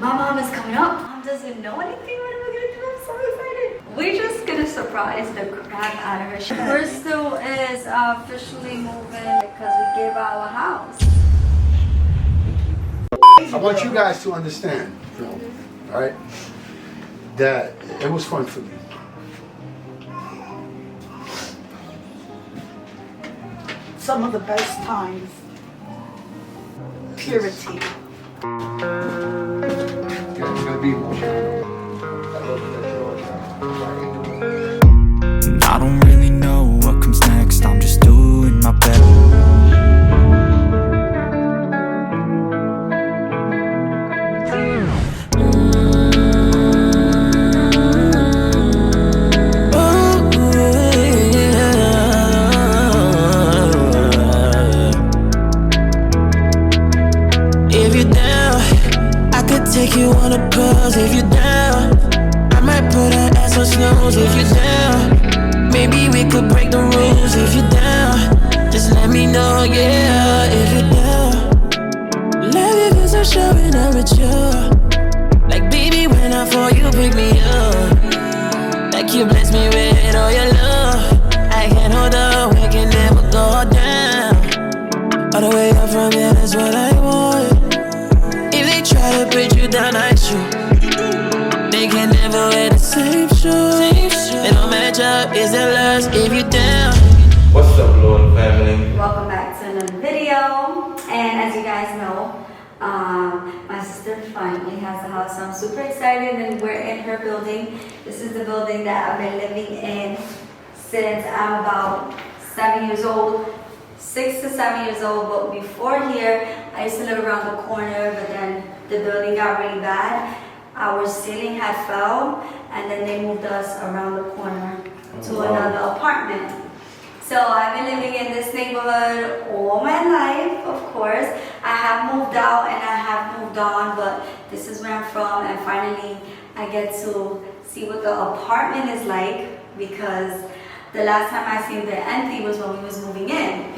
My mom is coming up. Mom doesn't know anything. What are we gonna do? I'm so excited. We're just gonna surprise the crap out of her. Bristol is officially moving because we gave our house. I want you guys to understand, all right, that it was fun for me. Some of the best times. Purity. It's gonna be emotional. I love that I don't really know what comes next. I'm just doing my best. Take you on a cruise if you're down. I might put an ass on snooze if you're down. Maybe we could break the rules if you're down. Just let me know, yeah, if you're down. Love you cause I'm showing up with you. Like baby, when I fall, you pick me up. Like you bless me with all your love. I can't hold up, we can never go down. All the way up from here, that's what I want. Try to put you down, I shoot. They can never wear the same shoes. They don't match up, is it lust if you down? What's up, Lord family? Welcome back to another video. And as you guys know, my sister finally has a house, so I'm super excited, and we're in her building. This is the building that I've been living in since I'm about 7 years old. 6 to 7 years old, but before here, I used to live around the corner, but then the building got really bad. Our ceiling had fell, and then they moved us around the corner to another apartment. So I've been living in this neighborhood all my life, of course. I have moved out and I have moved on, but this is where I'm from, and finally I get to see what the apartment is like, because the last time I seen the empty was when we was moving in.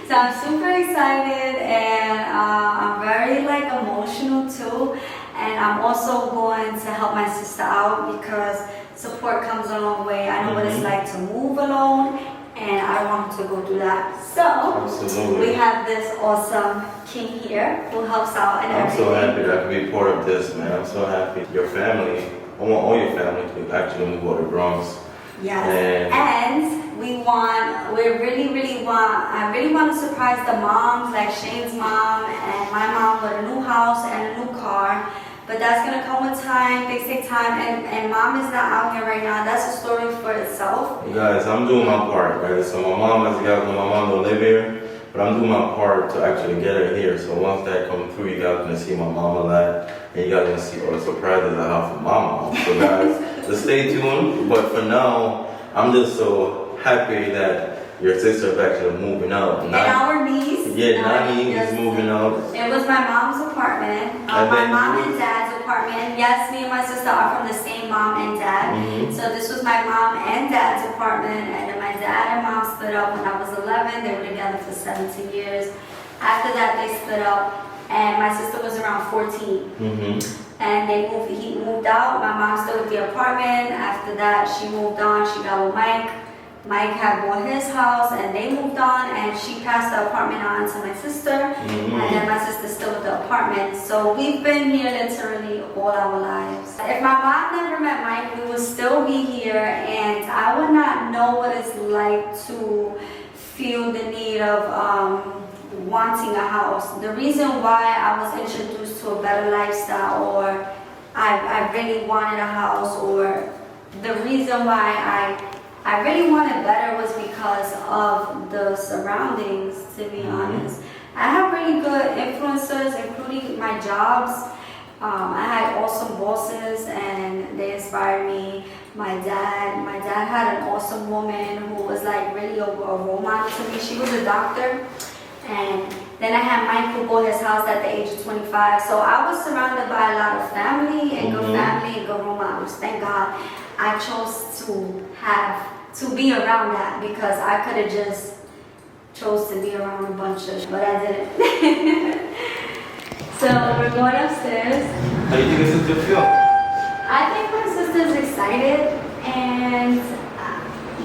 So I'm super excited, and I'm very emotional too. And I'm also going to help my sister out because support comes a long way. I know what it's like to move alone, and I don't want to go through that. So Absolutely. We have this awesome king here who helps out and everything. I'm so happy that I can be part of this, man. I'm so happy. Your family, I want all your family to actually move out of the Bronx. Yes, and I really want to surprise the moms, like Shane's mom and my mom, with a new house and a new car. But that's going to come with time. Things take time, and mom is not out here right now. That's a story for itself. You guys, I'm doing my part, right? So my mom, as you guys know, my mom don't live here, but I'm doing my part to actually get her here. So once that comes through, you guys are going to see my mom a lot, and you guys are going to see all the surprises I have for my mom. So guys, just stay tuned. But for now, I'm just so happy that your sister's actually moving out. And our niece. Yeah, Nani is moving out. It was my mom's apartment, my mom and dad's apartment. Yes, me and my sister are from the same mom and dad. So this was my mom and dad's apartment, and then my dad and mom split up when I was 11. They were together for 17 years. After that, they split up, and my sister was around 14. And he moved out. My mom stayed with the apartment. After that, she moved on. She got with Mike. Mike had bought his house, and they moved on, and she passed the apartment on to my sister, and then my sister's still with the apartment. So we've been here literally all our lives. If my mom never met Mike, we would still be here, and I would not know what it's like to feel the need of wanting a house. The reason why I was introduced to a better lifestyle, or I really wanted a house, or the reason why I really wanted better was because of the surroundings, to be honest. I have really good influencers, including my jobs. I had awesome bosses, and they inspired me. My dad had an awesome woman who was like really a role model to me. She was a doctor. And then I had Mike, who bought his house at the age of 25. So I was surrounded by a lot of family and good role models. Thank God I chose to be around that, because I could have just chose to be around a bunch of, but I didn't. So we're going upstairs. How do you think your sister feel? I think my sister's excited, and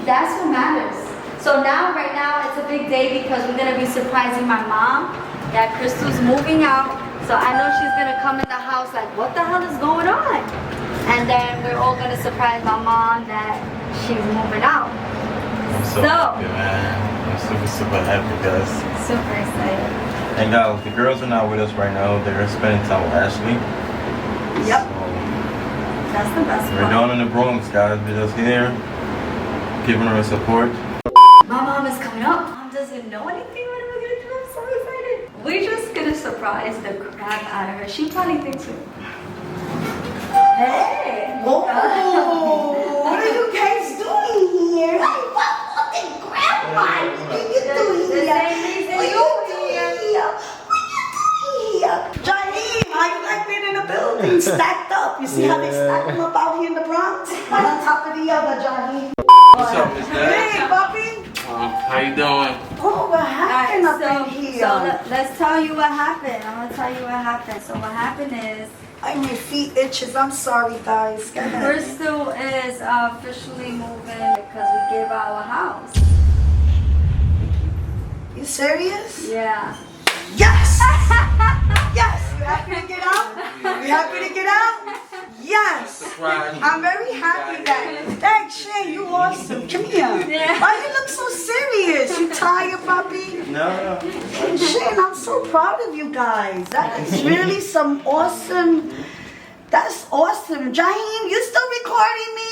that's what matters. So now, right now, it's a big day because we're gonna be surprising my mom that Crystal's moving out. So I know she's gonna come in the house like, what the hell is going on? And then we're all gonna surprise my mom that she's moving out. I'm so happy, man. I'm super, super happy, guys. Super excited. And guys, the girls are not with us right now. They're spending time with Ashley. Yep. So, That's the best we're part. down in the Bronx, guys. We're just here, giving her support. My mom is coming up. Mom doesn't know anything. What am I gonna do? I'm so excited. We're just gonna surprise the crap out of her. She probably thinks we're... Hey! Whoa, what are you guys doing here? Hey, what the grandma? What are you doing The here? same reason What are you you doing here? What are you doing here? Jaheem, how you like being in a building stacked up? You see how they stack them up out here in the Bronx? One on top of the other, Jaheem. What's up, Miss Dad? Hey, puppy. How you doing? Oh, what happened up in here? So let's tell you what happened. I'm gonna tell you what happened. So what happened is My feet itches. I'm sorry, guys. Go ahead. Crystal is officially moving because we gave our house. You serious? Yeah. Yes! Yes! You happy to get out? You happy to get out? Yes! Surprise. I'm very happy that. Thanks, Shane. You awesome. Come here. Yeah. Why you look so serious? You tired, puppy? No. Shane, I'm so proud of you guys. That is really some awesome. That's awesome. Jaheem, you still recording me?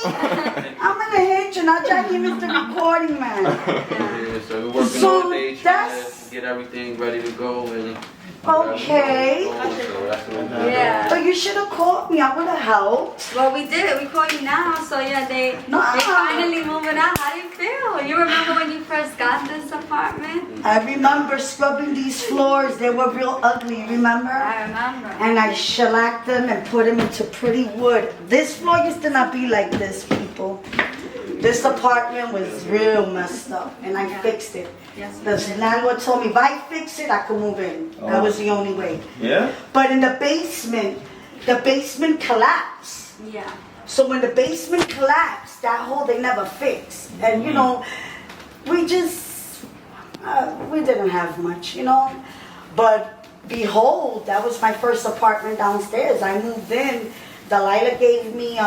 I'm gonna hit you. Now Jaheem is the recording man. Yeah, so we're working So all day trying that's- to get everything ready to go and Okay. so that's what we're doing. Yeah. But you should have called me. I would have helped. Well, we did. We called you now. So yeah, they finally moving out. How do you feel? You remember when you first got this apartment? I remember scrubbing these floors. They were real ugly, remember? I remember. And I shellacked them and put them into pretty wood. This floor used to not be like this, people. This apartment was real messed up, and I fixed it. Yes, we The did. landlord told me if I fix it, I could move in. That was the only way. Yeah? But in the basement collapsed. Yeah. So when the basement collapsed, that hole they never fixed. And you know, we just, we didn't have much, you know. But behold, that was my first apartment downstairs. I moved in. Delilah gave me,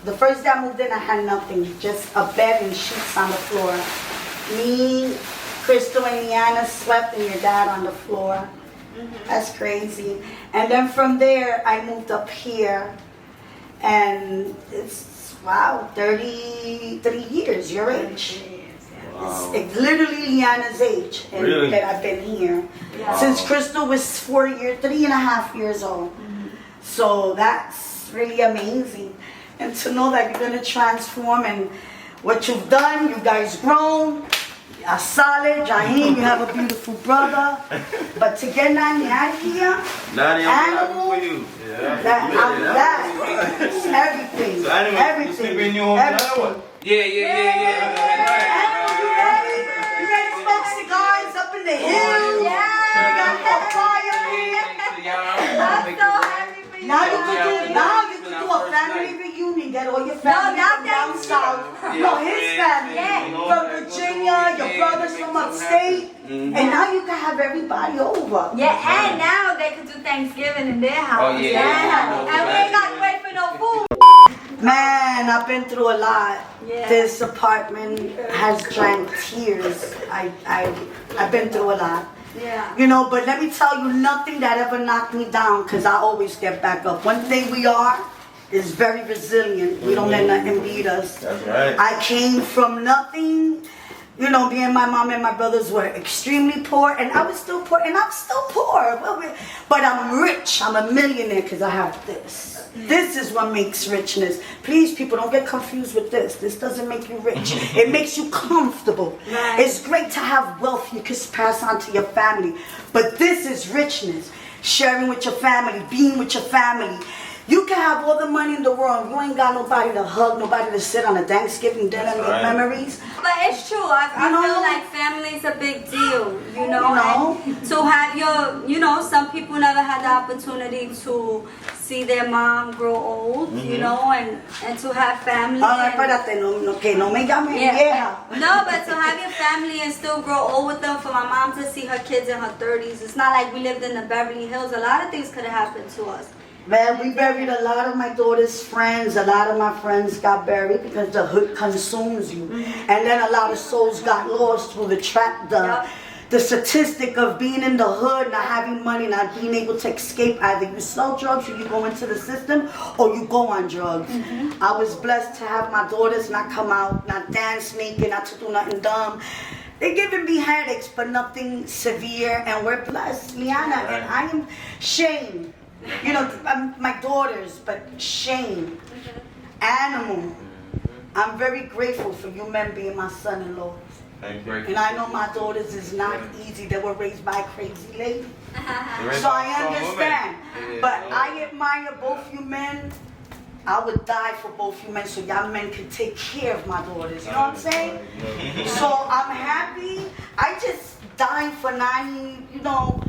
the first day I moved in, I had nothing. Just a bed and sheets on the floor. Me, Crystal, and LIANA slept, and your dad on the floor. That's crazy. And then from there, I moved up here. And it's, wow, 33 years, your age. It's literally LIANA's age and Really? that I've been here. Yeah. Since Crystal was 3.5 years old. So that's really amazing. And to know that you're going to transform and what you've done, you guys grown, are solid. Jaheem, you have a beautiful brother. But to get Nani out of here, Nadia, I'm happy Animal. for you. Yeah. that everything. So anyway, you sleep in your home tonight or what? Yeah. Animal, you ready? You ready to smoke cigars up in the hills? Yeah. You got that fire here? I'm so happy for you. Now you can do a family reunion. Get all your family not from down that south. No, his family from Virginia. Your brothers from upstate. And now you can have everybody over. Yeah, and now they could do Thanksgiving in their house. Oh, yeah. And we ain't got to wait for no food. Man, I've been through a lot. Yeah. This apartment has drank tears. I've been through a lot. Yeah. You know, but let me tell you, nothing that ever knocked me down, because I always get back up. One thing we are is very resilient. We don't let nothing beat us. That's right. I came from nothing. You know, me and my mom and my brothers were extremely poor, and I was still poor, and I'm still poor. But I'm rich. I'm a millionaire because I have this. This is what makes richness. Please, people, don't get confused with this. This doesn't make you rich. It makes you comfortable. Right. It's great to have wealth you can pass on to your family. But this is richness. Sharing with your family, being with your family. You can have all the money in the world. You ain't got nobody to hug, nobody to sit on a Thanksgiving dinner and make right. memories. But it's true. I You know? feel like family's a big deal, you know. You know? And to have your, you know, some people never had the opportunity to see their mom grow old, you know, and to have family. Espérate, que no me llamen vieja. No, but to have your family and still grow old with them, for my mom to see her kids in her 30s, it's not like we lived in the Beverly Hills. A lot of things could have happened to us. Man, we buried a lot of my daughter's friends. A lot of my friends got buried because the hood consumes you. And then a lot of souls got lost through the trap, the statistic of being in the hood, not having money, not being able to escape. Either you sell drugs or you go into the system or you go on drugs. I was blessed to have my daughters not come out, not dance naked, not to do nothing dumb. They're giving me headaches, but nothing severe. And we're blessed, Liana, and I am shamed. You know, my daughters, but shame. Animal. I'm very grateful for you men being my son-in-law. And I know my daughters is not easy. They were raised by a crazy lady. So I understand. But I admire both you men. I would die for both you men so y'all men can take care of my daughters. You know what I'm saying? So I'm happy. I just dying for Nani, you know.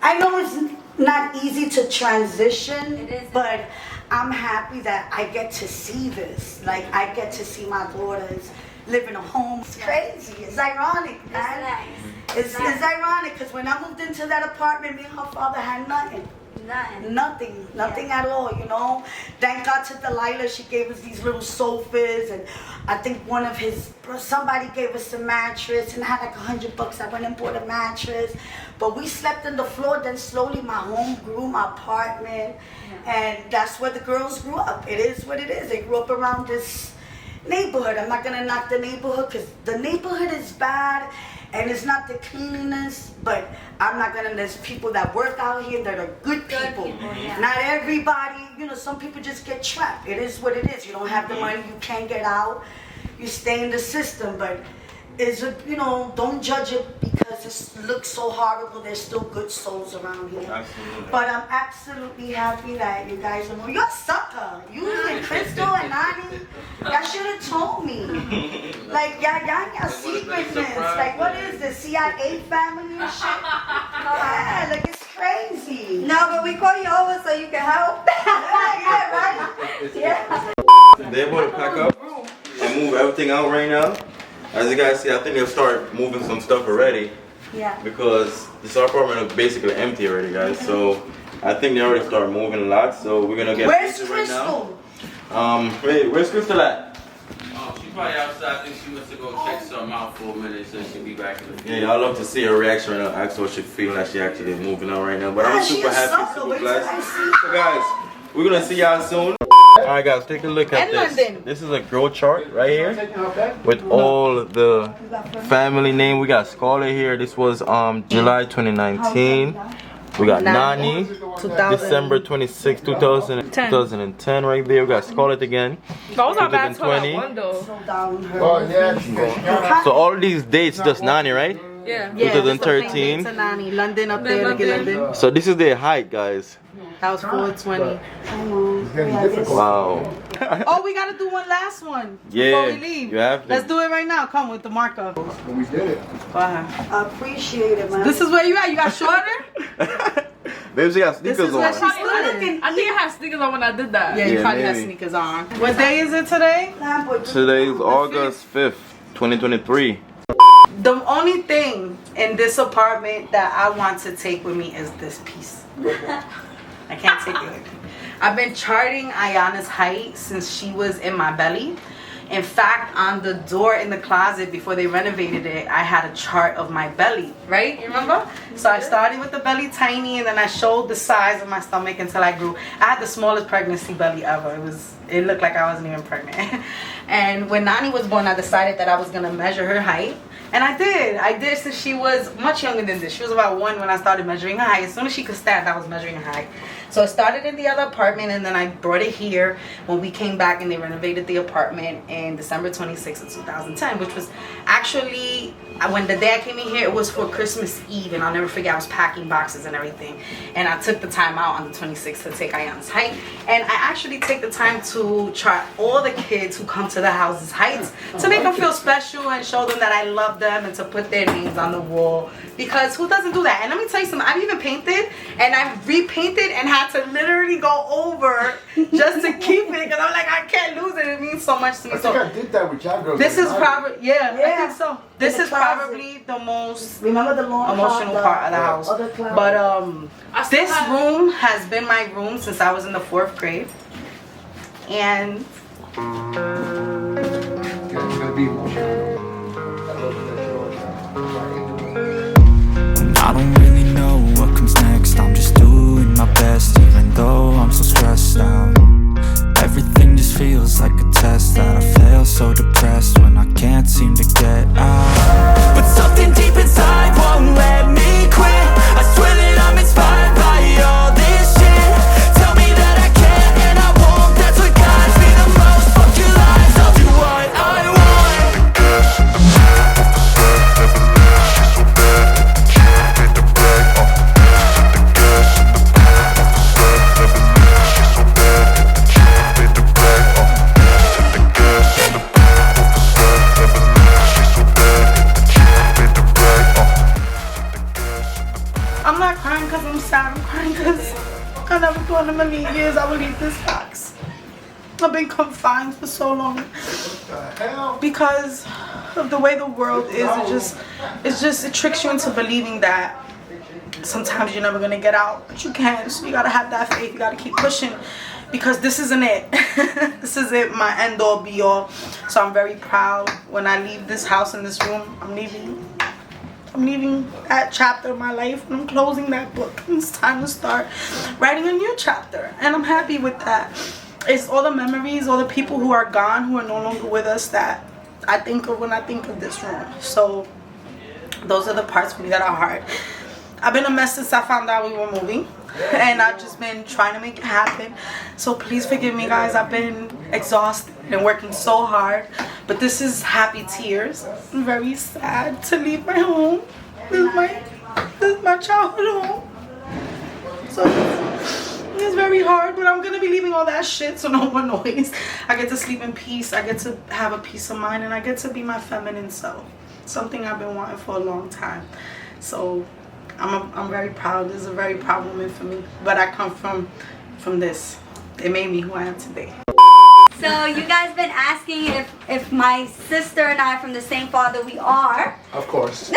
I know it's not easy to transition, but I'm happy that I get to see this. Like, I get to see my daughters live in a home. It's crazy. It's ironic, man. It's ironic because when I moved into that apartment, me and her father had nothing. Nothing at all, you know. Thank God to Delilah, she gave us these little sofas, and I think somebody gave us a mattress, and I had like $100. I went and bought a mattress, but we slept on the floor. Then slowly my home grew, my apartment, and that's where the girls grew up. It is what it is. They grew up around this neighborhood. I'm not gonna knock the neighborhood because the neighborhood is bad. And it's not the cleanliness, but I'm not gonna, there's people that work out here that are good people. Not everybody, you know, some people just get trapped. It is what it is. You don't have the money, you can't get out. You stay in the system, but you know, don't judge it because it looks so horrible. There's still good souls around here. Absolutely. But I'm absolutely happy that you guys are more. You're a sucker. You and Crystal and Nani, y'all should have told me. Like, y'all secretness. Like, what is this, CIA family and shit? Yeah, like, it's crazy. No, but we call you over so you can help. Yeah, right? Yeah. They're able to pack up and move everything out right now. As you guys see, I think they'll start moving some stuff already. Yeah. Because this apartment is basically empty already, guys. So I think they already started moving a lot. So we're gonna get Where's busy right Crystal? now. Where's Crystal at? She's probably outside. I think she wants to go check something out for a minute, so she'll be back in a few. Yeah, I'd love to see her reaction right now. Ask what she feeling like she actually moving out right now. But I'm super happy, super blessed. So guys, we're gonna see y'all soon. Alright guys, take a look at this. This is a growth chart right here with all the family name. We got Scarlett here. This was July 2019. We got Nani, December 26, 2010 right there. We got Scarlett again, 2020. Oh, yeah. So all these dates just Nani, right? Yeah. 2013. London up there, look at London. So this is their height, guys. That was 420. It's getting difficult. Wow. Oh, we gotta do one last one Yeah, before we leave. you have to. Let's do it right now. Come with the marker. We did it. Go ahead. I appreciate it, man. This is where you at. You got shorter? Maybe she got This sneakers is where on. she stood. I think I had sneakers on when I did that. Yeah, you Yeah, probably had maybe. sneakers on. What day is it today? Today is August 5th, 2023. The only thing in this apartment that I want to take with me is this piece. I can't take it. I've been charting Ayana's height since she was in my belly. In fact, on the door in the closet before they renovated it, I had a chart of my belly, right? You remember? So I started with the belly tiny, and then I showed the size of my stomach until I grew. I had the smallest pregnancy belly ever. It looked like I wasn't even pregnant. And when Nani was born, I decided that I was gonna measure her height. And I did since she was much younger than this. She was about 1 when I started measuring her height. As soon as she could stand, I was measuring her height. So I started in the other apartment, and then I brought it here when we came back and they renovated the apartment in December 26th of 2010, which was actually, when the day I came in here, it was for Christmas Eve, and I'll never forget, I was packing boxes and everything. And I took the time out on the 26th to take Ayana's height. And I actually take the time to chart all the kids who come to the house's heights to make them feel special and show them that I love them, and to put their names on the wall Because who doesn't do that? And let me tell you something. I've even painted and I've repainted and had to literally go over just to keep it because I'm like, I can't lose it. It means so much to me. I think I did that with y'all girls. This is probably, Yeah. I think so. This In the is closet. probably the most Remember the long emotional part of the house. Other closet. But this room has been my room since I was in the 4th grade. And It's gonna be emotional. I love I don't really know what comes next. I'm just doing my best, even though I'm so stressed out. Everything just feels like a test that I fail, so depressed when I can't seem to get out. But something deep inside won't let me quit. I swear that I'm inspired by all this shit. Tell me that I can and I won't. That's what guides me the most. Fuck your lies, I'll do what I want. The gas in the middle of the set, never left. She's so bad that the can't beat the brag. The gas in the middle of the set, never left. She's so bad that the can't beat the brag. The gas in the middle of the set, never left. She's so bad that the can't beat the brag. The gas in the I'm not crying because I'm sad. I'm crying because I never thought in a million years I would leave this box. I've been confined for so long because of the way the world is. It tricks you into believing that sometimes you're never gonna get out, but you can. So you gotta have that faith. You gotta keep pushing because this isn't it. This is it, my end all be all. So I'm very proud when I leave this house and this room. I'm leaving that chapter of my life and I'm closing that book. It's time to start writing a new chapter and I'm happy with that. It's all the memories, all the people who are gone, who are no longer with us that I think of when I think of this room. So those are the parts for me that are hard. I've been a mess since I found out we were moving and I've just been trying to make it happen. So please forgive me guys, I've been exhausted and working so hard. But this is happy tears. I'm very sad to leave my home. This is my childhood home. So it's very hard, but I'm gonna be leaving all that shit so no more noise. I get to sleep in peace, I get to have a peace of mind, and I get to be my feminine self. Something I've been wanting for a long time. So I'm very proud. This is a very proud moment for me. But I come from this. It made me who I am today. So you guys been asking if my sister and I are from the same father. We are. Of course.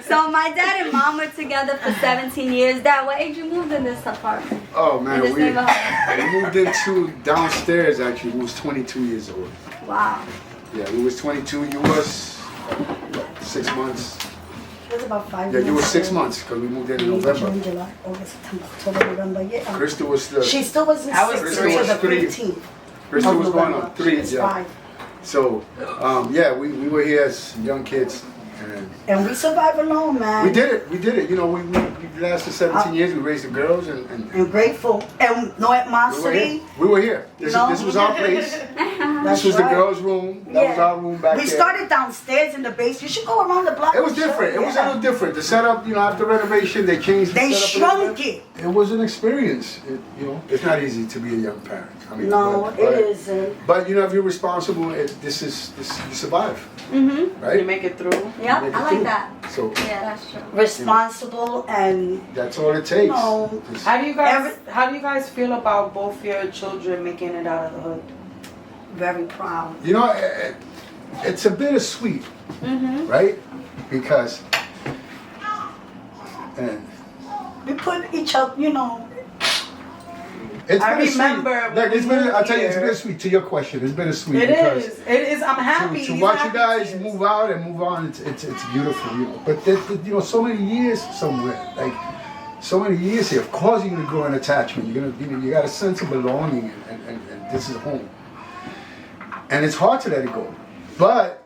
So my dad and mom were together for 17 years. Dad, what age you moved in this apartment? Oh man, In this we neighborhood? moved into downstairs actually. We was 22 years old. Wow. Yeah, we was 22. You was what, 6 months. It was about 5 Yeah, months. you were 6 months because we moved in November. June, July, August, September, October, November. Yeah. Krista was the. She still wasn't I was 6 three. until the Three. 15th. Krista was going November. on 3. It's Yeah. 5. So, yeah, we were here as young kids. And we survived alone, man. We did it. You know, we lasted 17 years. We raised the girls and And grateful. And no animosity. we were here. This No. was our place. That's This was the right. girls' room. That was our room back We there. started downstairs in the basement. You should go around the block. It was and show different. It was a yeah. little different. The setup, you know, after renovation, they changed the They setup a little shrunk bit. it. It was an experience. You know, it's not easy to be a young parent. I mean, No, but, it isn't. But you know, if you're responsible, this you survive, You right? make it through. Yep, Make it I like through. that. So Yeah, that's true. Responsible and that's all it takes. No. Just- How do you guys feel about both your children making it out of the hood? very proud. You know, it's a bittersweet, right? Because, and We put each other, you know. it's I bittersweet. remember Look, it's when we bitter, I'll tell you, it's moved here. bittersweet. To your question, it's bittersweet It because is. It is. I'm happy. to These watch you happy guys tears. move out and move on, it's beautiful, you know. But you know, so many years somewhere, like so many years here. Of course, you're gonna grow an attachment. You got a sense of belonging, and this is home. And it's hard to let it go, but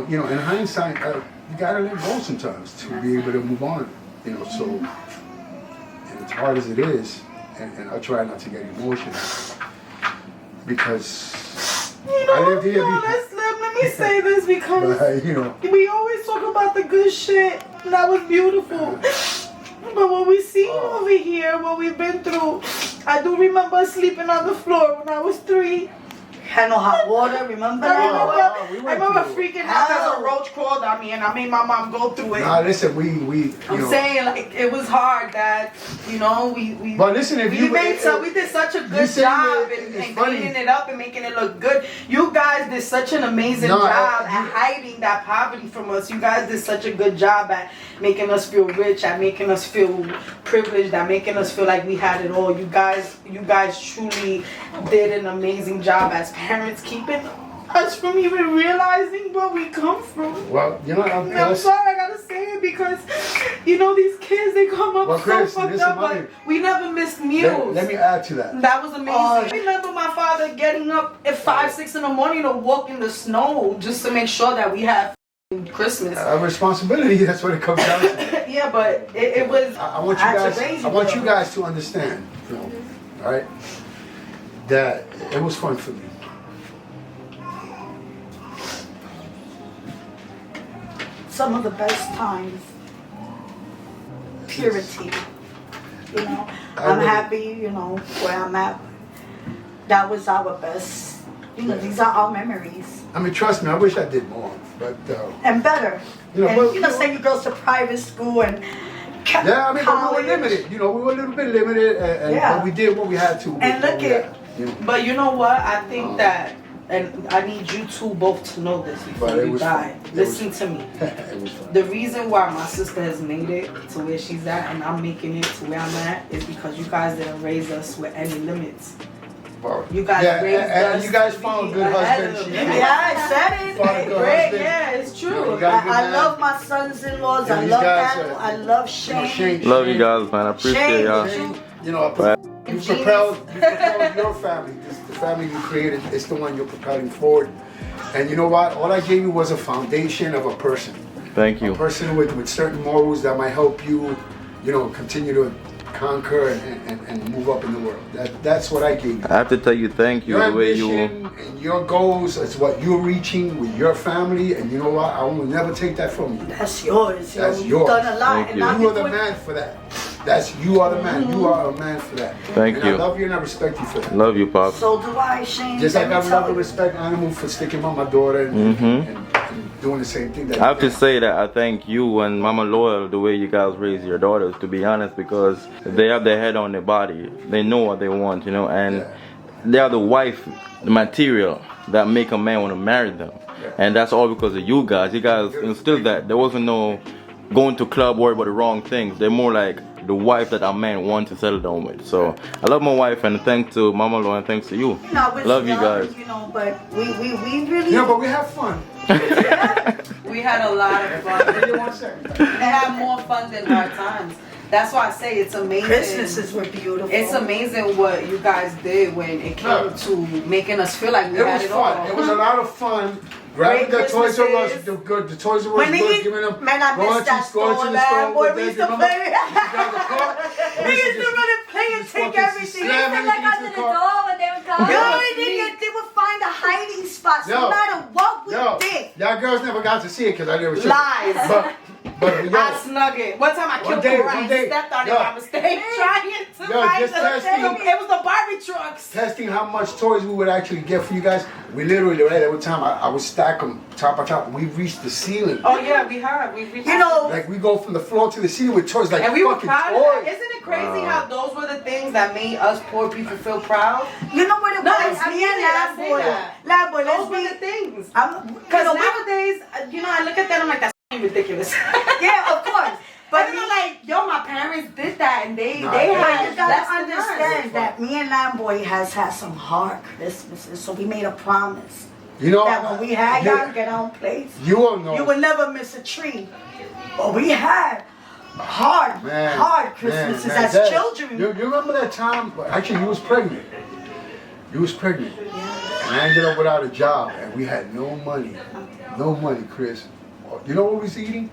you know, in hindsight, you gotta let go sometimes to be able to move on. You know, so and as hard as it is, and I try not to get emotional because I lived here. Let me say this because But, you know, we always talk about the good shit. And that was beautiful. But what we see over here, what we've been through, I do remember sleeping on the floor when I was 3. Had no hot water, remember that? Oh, we I went remember through it. freaking out as a roach crawled on me, and I made my mom go through it. Nah, listen, we you I'm know. saying, like, it was hard, Dad. You know, we But listen, if we you we did such a good say job it's in funny. cleaning it up and making it look good. You guys did such an amazing No, job at hiding that poverty from us. You guys did such a good job at making us feel rich, at making us feel privileged, at making us feel like we had it all. You guys truly did an amazing job as parents, keeping us from even realizing where we come from. Well, you know, I'm sorry, I gotta say it because, you know, these kids, they come up Well, Chris, so fucked listen, up, mommy. but we never missed meals. let me add to that. That was amazing. I remember my father getting up at 5, 6 in the morning to walk in the snow just to make sure that we had Christmas. Responsibility, that's what it comes down to. Yeah, but it was. I want you guys to understand, you know, all right, that it was fun for me. Some of the best times. Purity. You know, I'm happy, you know, where I'm at. That was our best. You know, these are our memories. I mean, trust me, I wish I did more, but And better. You know, and, but- you know, send your girls to private school and yeah, I mean, but we college. were limited. You know, we were a little bit limited, and Yeah. but we did what we had to. And look at- you know. But you know what? I think that, and I need you two both to know this before But it you was die. fun. It Listen to me. It was fun. The reason why my sister has made it to where she's at and I'm making it to where I'm at is because you guys didn't raise us with any limits. Well, You guys yeah, raised and us you guys to found a be good ahead husband. of the She- game. Yeah, I said it. Found a good Great, husband. yeah, it's You know, true. you got a good I man. love my sons-in-laws. Yeah, I these love guys Daniel. are- I love You know, Shane. Love you guys, man. I appreciate y'all. Shane, you know, you propelled your family. The family you created is the one you're propelling forward. And you know what? All I gave you was a foundation of a person. Thank you. A person with certain morals that might help you, you know, continue to conquer and move up in the world. That's what I gave you. I have to tell you thank you Your the way ambition and your goals is what you're reaching with your family, and you know what? I will never take that from you. That's yours. yo. That's You've yours. done a lot. Thank and you. I'm You are the doing- man for that. You are the man. You are a man for that. Thank and you. I love you and I respect you for that. Love you, Pop. So do I, Shane. Just like Let I me love tell and you. respect Animal for sticking by my daughter and doing the same thing. That I have you to did. say that I thank you and Mama Loyal the way you guys raise your daughters, to be honest, because they have their head on their body. They know what they want, you know, and Yeah. they are the wife, the material that make a man want to marry them. And that's all because of you guys. You guys instilled that. There wasn't no going to club worry about the wrong things. They're more like the wife that a man wants to settle down with. So I love my wife, and thanks to Mama Loyal and thanks to you. You know, I was Love you young, guys. You know, but we really. Yeah, but we have fun. We had a lot of fun. Give me 1 second. We had more fun than hard times. That's why I say it's amazing. Christmases were beautiful. It's amazing what you guys did when it came to making us feel like we It had was it fun. all. It was a lot of fun. Grabbing the Great Toys R Us, Christmases. the Toys R Us When good, they- giving them, man, I going missed that to the store, man. store Boy, with we them, used to remember? play. You got the car? We used to run and play and Just take fucking everything. slam They everything look into under the car. door when they would come. Yo, they would find a hiding spot Yo. no matter what we Yo, did. y'all girls never got to see it because I never showed Lies. it. But yo, I snug it. One time I One killed day, the rat one and day. stepped on it Yo. by mistake trying to Yo, find just the testing. It was the Barbie trucks. testing how much toys we would actually get for you guys, we literally, right, every time I would stack them top by top. We reached the ceiling. Oh yeah, we heard. We reached You know, Like we go from the floor to the ceiling with toys, like and we were fucking proud of that. toys. Isn't it crazy how those were the things that made us poor people feel proud? you know what it No, was? I Me mean and it, I say Lamboy. that. Lamboy, Those let's were the be. things. Because Because nowadays, you know, I look at that, I'm like, that's ridiculous. yeah, of course. But But I'm me, like, yo, my parents did that, and they Nah, they yeah. but had you gotta less than us. understand that me and Lamboy has had some hard Christmases, so we made a promise You know, that when we had you- y'all get our place, you all know. you would never miss a tree. But we had hard Christmases as Dad, children. You remember that time? Actually, you was pregnant. You was pregnant. And I ended up without a job, and we had no money. No money, Chris. You know what we was eating?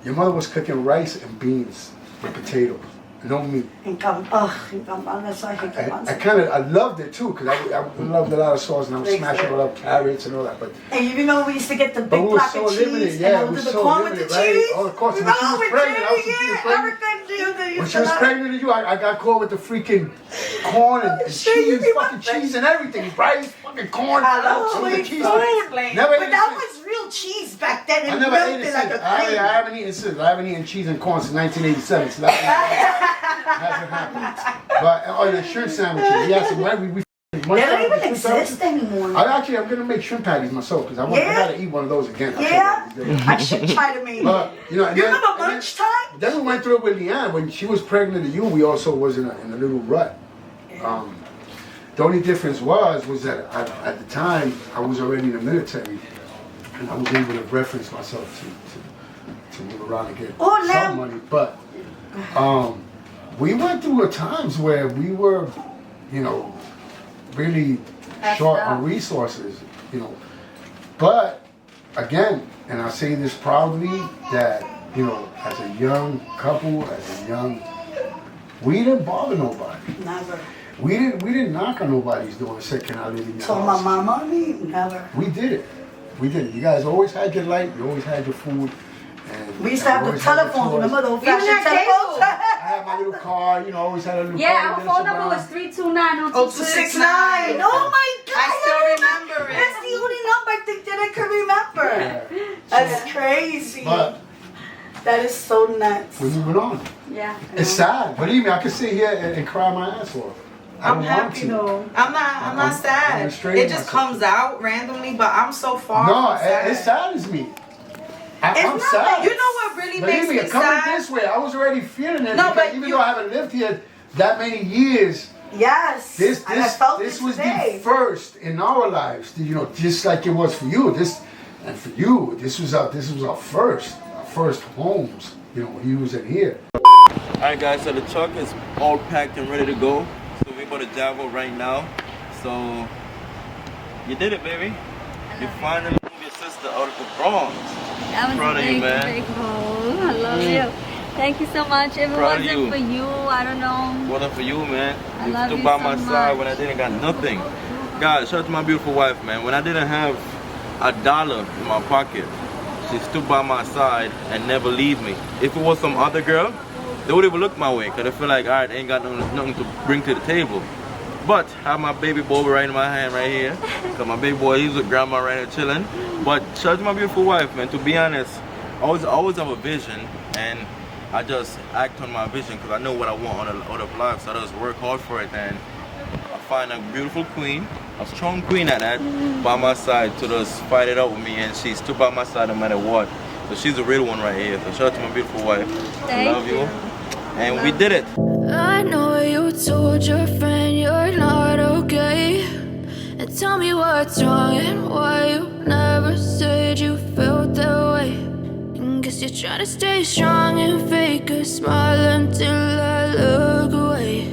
Your mother was cooking rice and beans with potatoes. no meat. I loved it too, because I loved a lot of sauce, and I was smashing all up carrots and all that. But and you know, we used to get the but big we were block so of cheese, limited, and yeah, I we would were do the so corn with the limited, right? cheese. Oh, of course, when she was pregnant, when she was pregnant, I got caught with the freaking corn and cheese, fucking cheese and everything, rice, fucking corn. I love cheese. cheese. Never But ate that it since. was real cheese back then. I It never ate melted it like since. a cream. I haven't eaten since. I haven't eaten cheese and corn since 1987. So that hasn't happened. But the shrimp sandwiches, yes, we They don't even exist anymore. I'm gonna make shrimp patties myself because I gotta eat one of those again. I should try to make. But you remember lunchtime? Then we went through it with LIANA when she was pregnant to you. We also was in a little rut. The only difference was that at the time I was already in the military, and I was able to reference myself to move around and get some money. But we went through times where we were, really short on resources, But again, and I say this proudly, that as a young couple, we didn't bother nobody. Never. We didn't knock on nobody's door and say, "Can I live in your Told house?" my mama, never. We did it. We did it. You guys always had your light. You always had your food. And We used to have the telephones. Remember the old-fashioned telephones? I had my little car. Always had a little car. Yeah, our phone number was 329-0269. Oh my God! I still remember it. That's the only number I think that I can remember. Yeah. That's crazy. But that is so nuts. we're moving on. Yeah. It's sad. Believe me, I could sit here and cry my ass off. I'm happy though. I'm not sad. It just comes out randomly, but I'm so far from sad. It saddens me. I'm not sad. like- You know what really Believe makes me coming sad? this way, I was already feeling it. No, because but even you- though I haven't lived here that many years, Yes. this and I felt this it was today. the first in our lives. Just like it was for you. And for you, this was our first homes. You was in here. Alright guys, so the truck is all packed and ready to go. So we're going to Java right now. So you did it, baby. You finally moved your sister out of the Bronx. That was Proud a of you, big, man. big hole. I love you. Thank you so much. If it Proud of wasn't you. for you, I don't know. Wasn't for you, man. I You love stood you by so my side much. when I didn't got nothing. Guys, shout out to my beautiful wife, man. When I didn't have $1 in my pocket, she stood by my side and never leave me. If it was some other girl, they would even look my way because they feel like, alright, I ain't got nothing to bring to the table. But I have my baby boy right in my hand right here. Because my baby boy, he's with grandma right here chilling. But shout out to my beautiful wife, man. To be honest, I always have a vision, and I just act on my vision because I know what I want out of life. So I just work hard for it, and I find a beautiful queen, a strong queen at that, by my side to just fight it out with me, and she stood by my side no matter what. So she's a real one right here. So shout out to my beautiful wife. I love you. And we did it. I know you told your friend you're not okay, and tell me what's wrong and why you never said you felt that way. And guess you're trying to stay strong and fake a smile until I look away.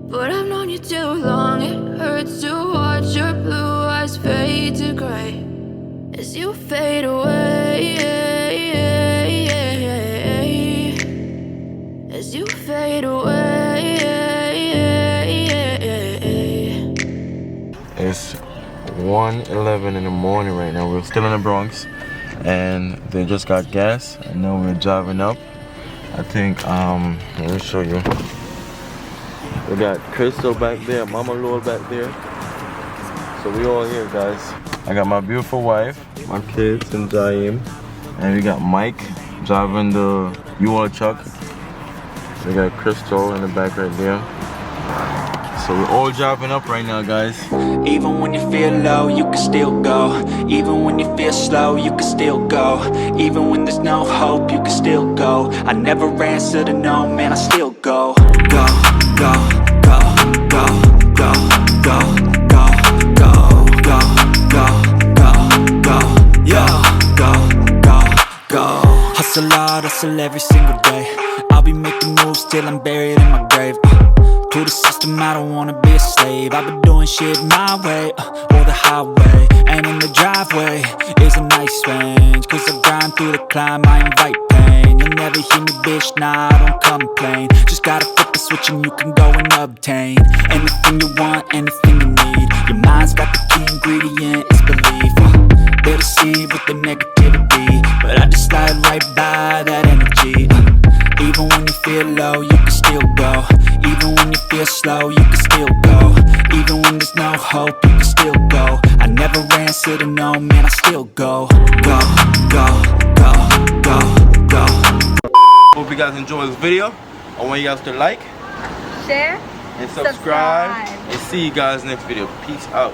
But I've known you too long, it hurts to watch your blue eyes fade to gray as you fade away. As you fade away. It's 1:11 in the morning right now. We're still in the Bronx, and they just got gas, and now we're driving up. I think let me show you. We got Crystal back there, Mama Lowell back there. So we all here, guys. I got my beautiful wife, my kids, and Jaim, and we got Mike driving the U-Haul truck. We got Crystal in the back right there. So we're all driving up right now, guys. Even when you feel low, you can still go. Even when you feel slow, you can still go. Even when there's no hope, you can still go. I never answer to no, man, I still go. Go, go, go, go, go, go, go, go, go, go, go, go, yo, go, go, go. Hustle hard, hustle every single day. I'll be making moves till I'm buried in my grave. To the system, I don't wanna be a slave. I've been doing shit my way, or the highway. And in the driveway is a nice range, cause I grind through the climb, I invite pain. You'll never hear me, bitch, nah, I don't complain. Just gotta flip the switch and you can go and obtain anything you want, anything you need. Your mind's got the key ingredient, it's belief. They'll deceive with the negativity, but I just slide right by that energy. Even when you feel low, you can still go. Even when you feel slow, you can still go. Even when there's no hope, you can still go. I never answer to no, man, I still go. Go, go, go, go, go. Hope you guys enjoy this video. I want you guys to like, Share and subscribe. Subscribe. And see you guys next video. Peace out.